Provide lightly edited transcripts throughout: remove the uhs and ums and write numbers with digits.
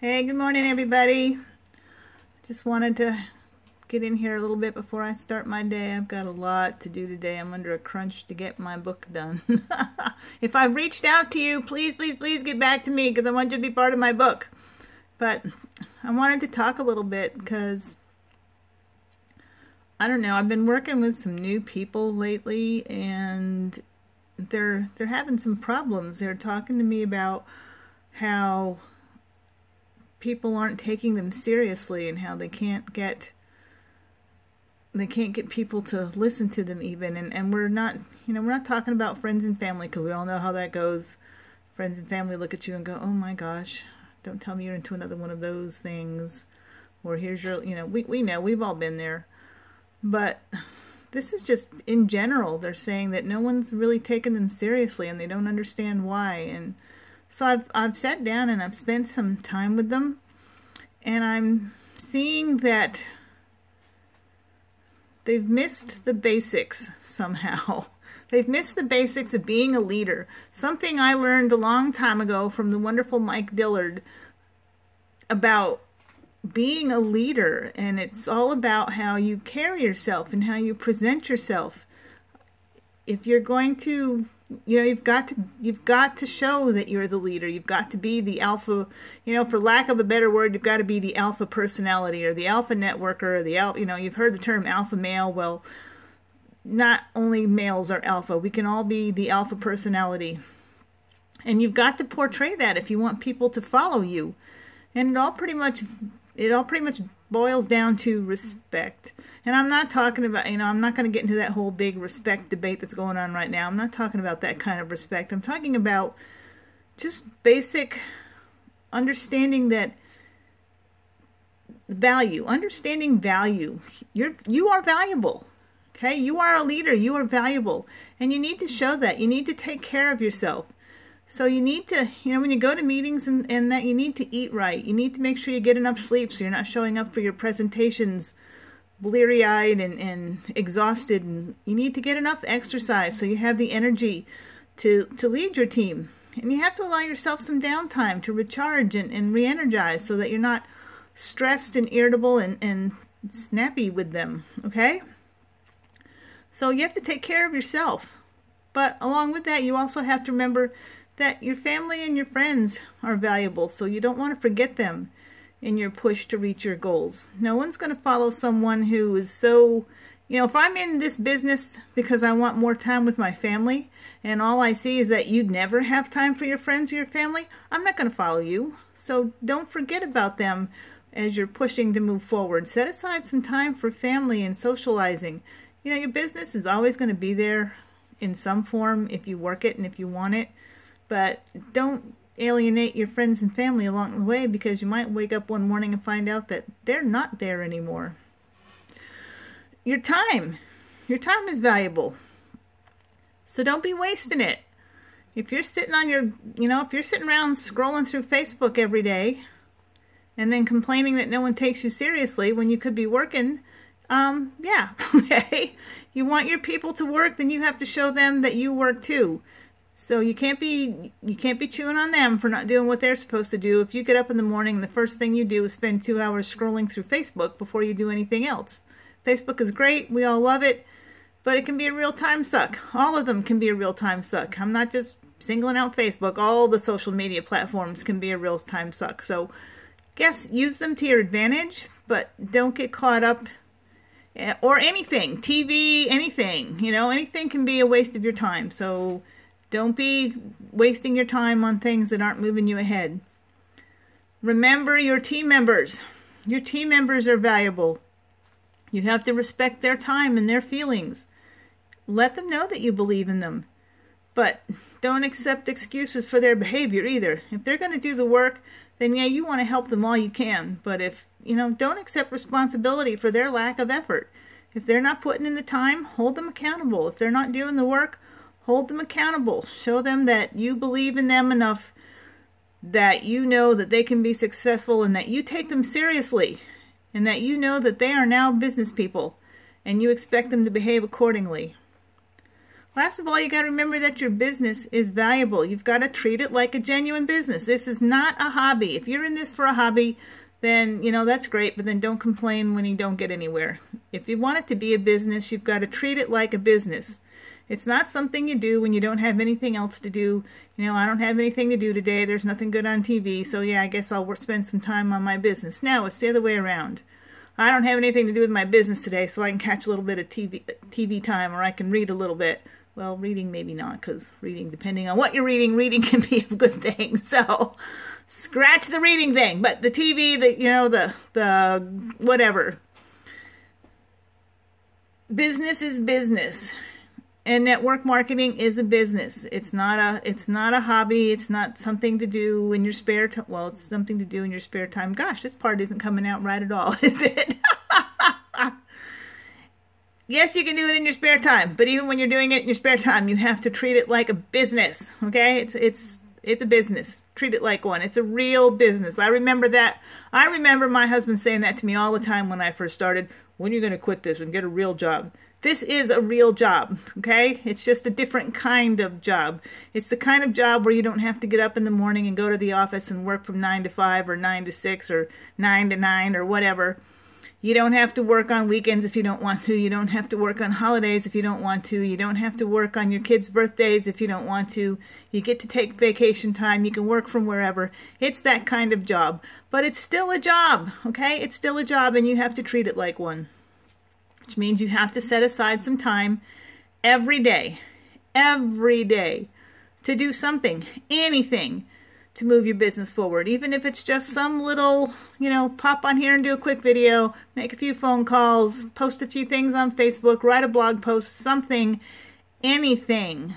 Hey, good morning, everybody. Just wanted to get in here a little bit before I start my day. I've got a lot to do today. I'm under a crunch to get my book done. If I've reached out to you, please, please, please get back to me because I want you to be part of my book. But I wanted to talk a little bit because, I don't know, I've been working with some new people lately and they're having some problems. They're talking to me about how people aren't taking them seriously and how they can't get people to listen to them even, and we're not talking about friends and family because we all know how that goes. Friends and family look at you and go, oh my gosh, don't tell me you're into another one of those things, or here's your, we know, we've all been there. But this is just in general, they're saying that no one's really taken them seriously and they don't understand why. And so I've sat down and I've spent some time with them, and I'm seeing that they've missed the basics somehow. They've missed the basics of being a leader. Something I learned a long time ago from the wonderful Mike Dillard about being a leader, and it's all about how you carry yourself and how you present yourself. If you're going to, you've got to show that you're the leader. You've got to be the alpha, for lack of a better word, you've got to be the alpha personality or the alpha networker or the alpha, you've heard the term alpha male. Well, not only males are alpha. We can all be the alpha personality. And you've got to portray that if you want people to follow you. And it all pretty much boils down to respect. And I'm not talking about, I'm not going to get into that whole big respect debate that's going on right now. I'm not talking about that kind of respect. I'm talking about just basic understanding that value, understanding value. You are valuable. Okay? You are a leader. You are valuable. And you need to show that. You need to take care of yourself. So you need to, when you go to meetings and that, you need to eat right. You need to make sure you get enough sleep so you're not showing up for your presentations bleary-eyed and exhausted. And you need to get enough exercise so you have the energy to lead your team. And you have to allow yourself some downtime to recharge and re-energize so that you're not stressed and irritable and snappy with them, okay? So you have to take care of yourself. But along with that, you also have to remember that your family and your friends are valuable, so you don't want to forget them in your push to reach your goals. No one's going to follow someone who is so, if I'm in this business because I want more time with my family and all I see is that you'd never have time for your friends or your family, I'm not going to follow you. So don't forget about them as you're pushing to move forward. Set aside some time for family and socializing. Your business is always going to be there in some form if you work it and if you want it. But don't alienate your friends and family along the way because you might wake up one morning and find out that they're not there anymore. Your time is valuable. So don't be wasting it. If you're sitting on your, if you're sitting around scrolling through Facebook every day and then complaining that no one takes you seriously when you could be working, yeah, okay. You want your people to work, then you have to show them that you work too. So you can't be chewing on them for not doing what they're supposed to do. If you get up in the morning and the first thing you do is spend 2 hours scrolling through Facebook before you do anything else. Facebook is great. We all love it. But it can be a real time suck. All of them can be a real time suck. I'm not just singling out Facebook. All the social media platforms can be a real time suck. So yes, use them to your advantage, but don't get caught up. Or anything. TV, anything. Anything can be a waste of your time. So don't be wasting your time on things that aren't moving you ahead. Remember your team members. Your team members are valuable. You have to respect their time and their feelings. Let them know that you believe in them. But don't accept excuses for their behavior either. If they're going to do the work, then yeah, you want to help them all you can. But if, don't accept responsibility for their lack of effort. If they're not putting in the time, hold them accountable. If they're not doing the work, hold them accountable. Show them that you believe in them enough that you know that they can be successful and that you take them seriously and that you know that they are now business people and you expect them to behave accordingly. Last of all, you got to remember that your business is valuable. You've got to treat it like a genuine business. This is not a hobby. If you're in this for a hobby, then, you know, that's great, but then don't complain when you don't get anywhere. If you want it to be a business, you've got to treat it like a business. It's not something you do when you don't have anything else to do. You know, I don't have anything to do today. There's nothing good on TV, so yeah, I guess I'll spend some time on my business. No, it's the other way around. I don't have anything to do with my business today, so I can catch a little bit of TV time, or I can read a little bit. Well, reading maybe not, because reading, depending on what you're reading, reading can be a good thing. So scratch the reading thing, but the TV, the whatever. Business is business, and network marketing is a business. It's not a hobby. It's not something to do in your spare time. Well, it's something to do in your spare time. Gosh, this part isn't coming out right at all, is it? Yes, you can do it in your spare time, but even when you're doing it in your spare time, you have to treat it like a business, okay? It's a business. Treat it like one. It's a real business. I remember that. I remember my husband saying that to me all the time when I first started. When are you going to quit this and get a real job? This is a real job, okay? It's just a different kind of job. It's the kind of job where you don't have to get up in the morning and go to the office and work from 9 to 5 or 9 to 6 or 9 to 9 or whatever. You don't have to work on weekends if you don't want to. You don't have to work on holidays if you don't want to. You don't have to work on your kids' birthdays if you don't want to. You get to take vacation time. You can work from wherever. It's that kind of job. But it's still a job, okay? It's still a job, and you have to treat it like one. Which means you have to set aside some time every day to do something, anything, to move your business forward. Even if it's just some little, pop on here and do a quick video, make a few phone calls, post a few things on Facebook, write a blog post, something, anything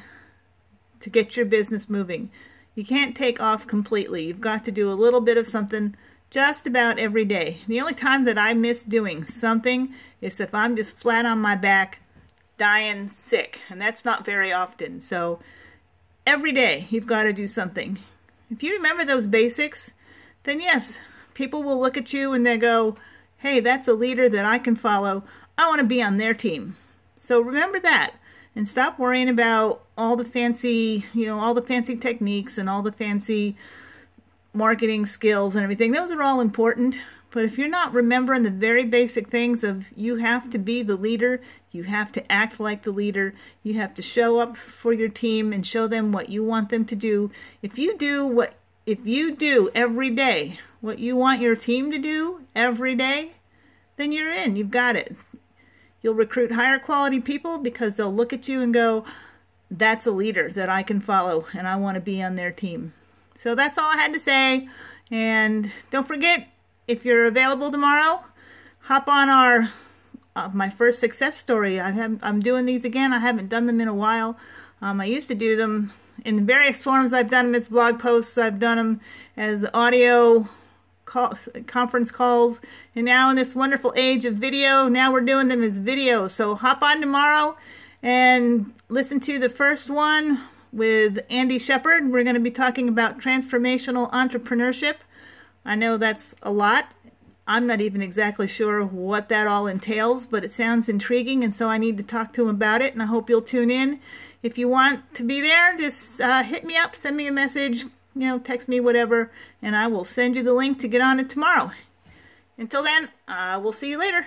to get your business moving. You can't take off completely. You've got to do a little bit of something just about every day. The only time that I miss doing something is if I'm just flat on my back, dying sick, and that's not very often. So every day you've got to do something. If you remember those basics, then yes, people will look at you and they go, hey, that's a leader that I can follow. I want to be on their team. So remember that, and stop worrying about all the fancy, all the fancy techniques and all the fancy marketing skills and everything. Those are all important. But if you're not remembering the very basic things of you have to be the leader, you have to act like the leader, you have to show up for your team and show them what you want them to do. If you do every day what you want your team to do every day, then you're in. You've got it. You'll recruit higher quality people because they'll look at you and go, that's a leader that I can follow and I want to be on their team. So that's all I had to say. And don't forget, if you're available tomorrow, hop on our my first success story. I'm doing these again. I haven't done them in a while. I used to do them in various forms. I've done them as blog posts. I've done them as audio conference calls. And now in this wonderful age of video, now we're doing them as video. So hop on tomorrow and listen to the first one with Andy Shepard. We're going to be talking about transformational entrepreneurship. I know that's a lot. I'm not even exactly sure what that all entails, but it sounds intriguing, and so I need to talk to him about it, and I hope you'll tune in. If you want to be there, just hit me up, send me a message, text me, whatever, and I will send you the link to get on it tomorrow. Until then, we'll see you later.